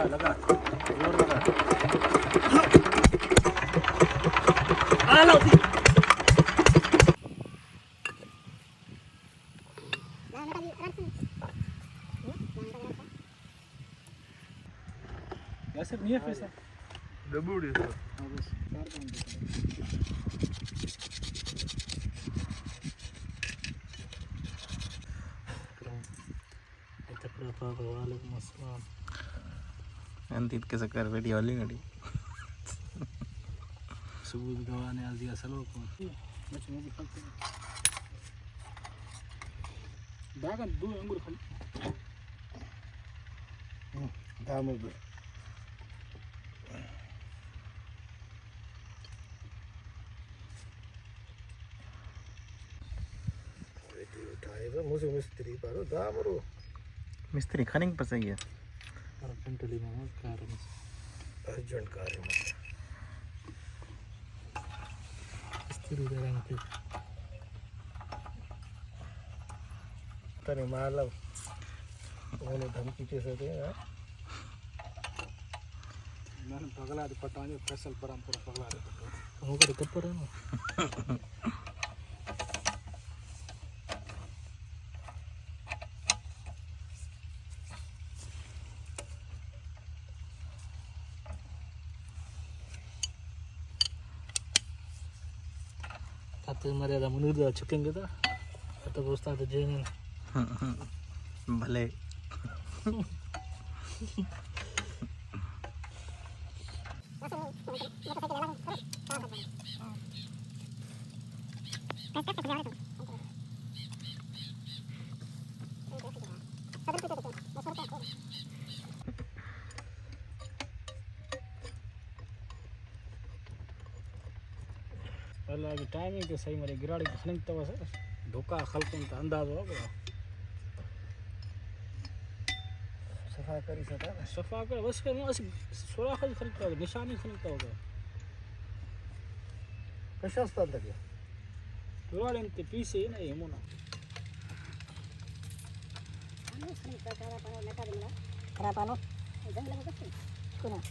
लगा जोर लगा आ लो ऐसे नहीं है पैसा डबूडी सर आणि तितकं कर व्हिडिओ आली गाडी सबूत गवाने आज दिया सलो को मच मोगी फलते दागन दो अंगूर फल दाम बे उठाएगा मुझे मिस्त्री पर दामरो मिस्त्री खाने पर सही है अर्जेंटली में कारण अर्जेंट कार्य में मिस्त्री करेंगे तने मालव ओने धमकी कैसे दे यार मैंने पगला दे पटाने फसल परंपरा पगला दे पटा वो कर कपर है ना तो मर्यादा मुनीर चुकेंगे तो पूछता तो जेन भले अभी टाइमिंग तो सही मेरे गिराड़ी खनक तो बस धोखा खलकन का अंदाज हो गया सफा करी सता सफा कर बस के ऐसे सोरा खल खलता होगा निशानी खलता होगा कशा असतात लगे गिराड़ी ते पीछे ना ये मोना खरा पानो जंगल में कसं कोणा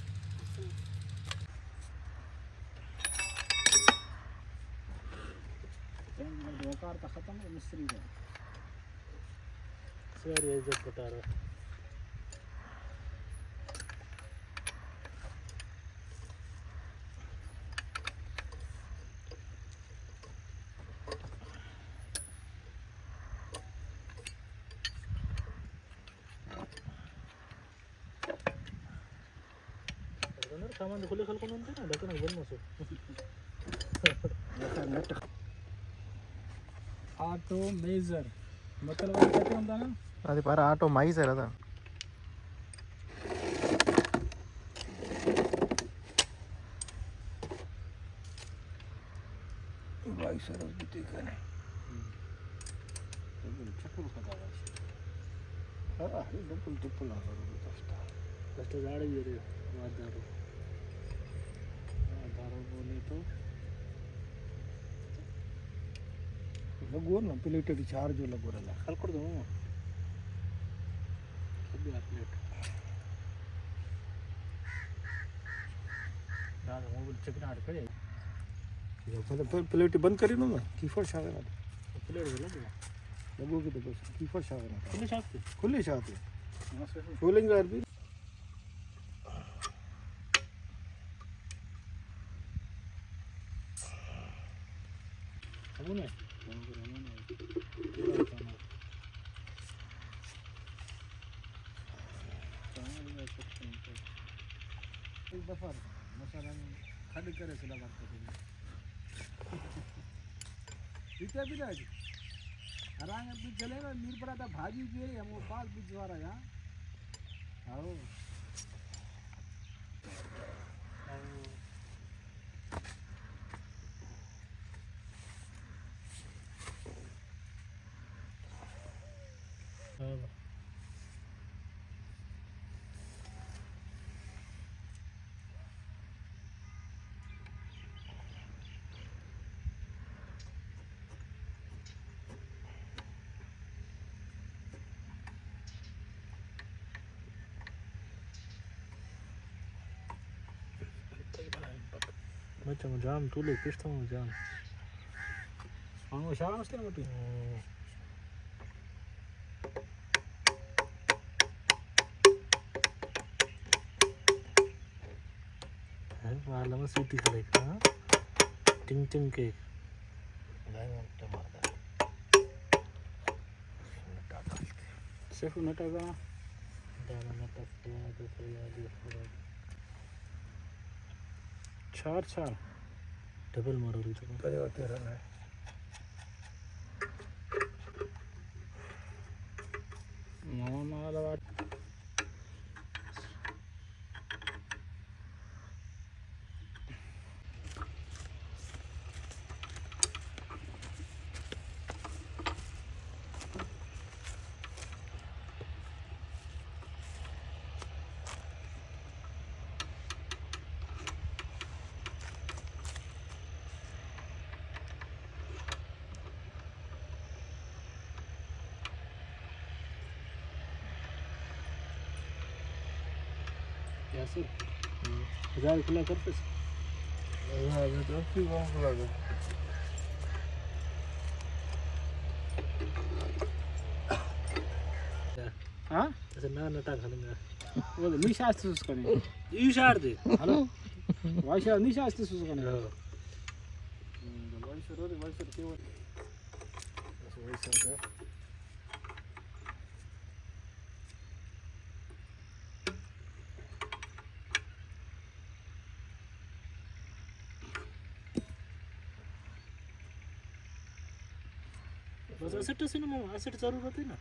व्यापार का खत्म है मिस्त्री का सर ये जब बता रहा सामान खुले खल को म्हणते ना ढकन बंद नसो ऑटो मेजर मतलब क्या होता है ना అది పార ఆటో మైజర్ అదా भाई सरस बीते करे चप्पल का दावा हां हे डबल आ रहा कष्ट गाड़ी ये रे वादारो बोले तो लगो ना प्लेट की चार्ज लगो रहा कल कर दो अभी प्लेट दादा मोबाइल चेक ना करे मतलब प्लेट बंद करी ना कीफर शागर प्लेट लगे लगो कि तो बस कीफर शागर खुले शात सोलिंग यार भी अब ने एक दफा मसाला खाली करे से लगा बीते भी ना हरांगे भी चले ना नीर पड़ा था भाजी भी है हम वो पास भिजवा रहा यहाँ आओ मच्छा जाम तुले पिस्टन जाम मग शाळा नसते ना मोठी. मला मग सिटी केक हा टिंग टिंग केक शेफ नटायचा चार चार डबल मारवली तर मला वाट हजार खुला करतेस हा असं ना नटा घालून निशा असते सुसकाने इशार दे हॅलो वायशा निशा असते सुसकाने वायसर वायसर केवळ बस असं ना मग असं जरूरत आहे ना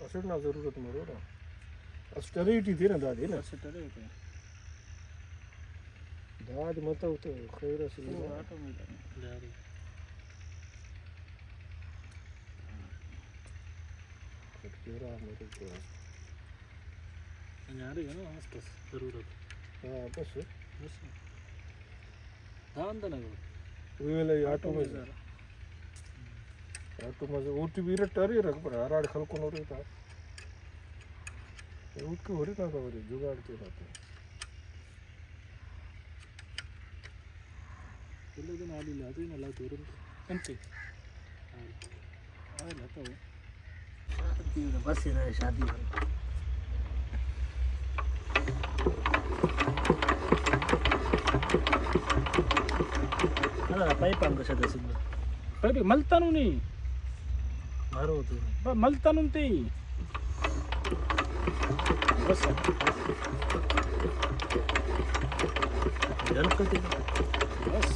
असं ना जरूरत बरोबर असं टरेटी थी ना दादी ना असं तर येते दाद मत होतं खैर असेल अरे ना असतंच जरूरत हा बस बस धावून ना वेळेला ऑटो मध्ये ऑटो मध्ये ओटी बी टरी रख पर हराड खलको नो रहता उसकी हो रही ना खबर जुगाड़ते रहते दिन आली लाते ना लाते वरून अंते बस है शादी पाईप आम कशा दसिंग पहिले मलतानु नाही मारो होतो मलतानु ते बस हेल्प करते बस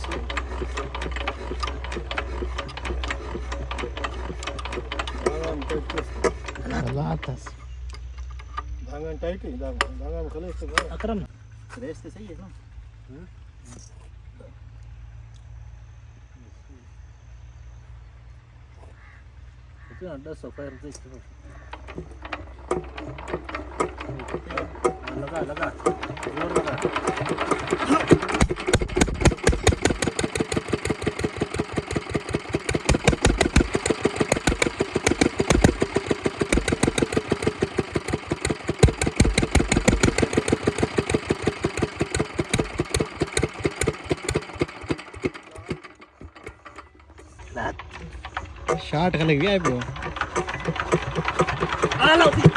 लातास धांगन टाइट है धांगन खले से अकरम रेस तो सही है ना itu ada software itu लगा जोर लगा शार्ट खाली वी आहे ब्रो आला होती